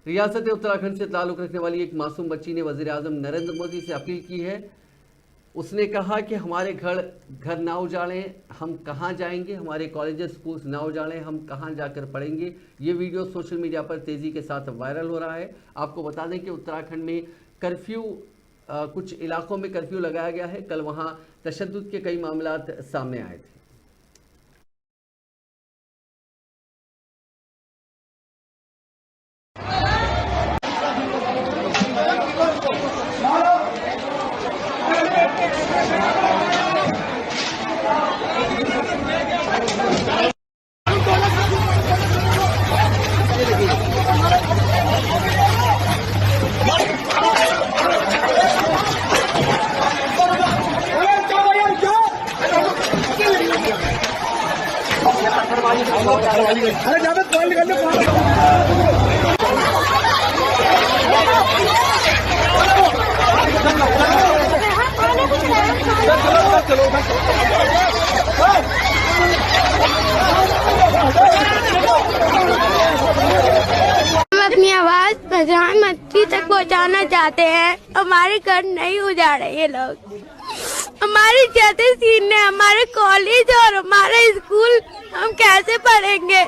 रियासत उत्तराखंड से ताल्लुक़ रखने वाली एक मासूम बच्ची ने वज़ीर-ए-आज़म नरेंद्र मोदी से अपील की है। उसने कहा कि हमारे घर ना उजाड़ें, हम कहाँ जाएंगे, हमारे कॉलेजेस स्कूल्स ना उजाड़ें, हम कहाँ जाकर पढ़ेंगे। ये वीडियो सोशल मीडिया पर तेज़ी के साथ वायरल हो रहा है। आपको बता दें कि उत्तराखंड में कर्फ्यू कुछ इलाकों में कर्फ्यू लगाया गया है। कल वहाँ तशद्दुद के कई मामलात सामने आए थे। अरे ज्यादा कॉल निकाल लो। हम अपनी आवाज प्रधानमंत्री तक पहुंचाना चाहते हैं। हमारे घर नहीं उजाड़े ये लोग। हमारी जैसे सीन है, हमारे कॉलेज और हमारे स्कूल हम कैसे पढ़ेंगे।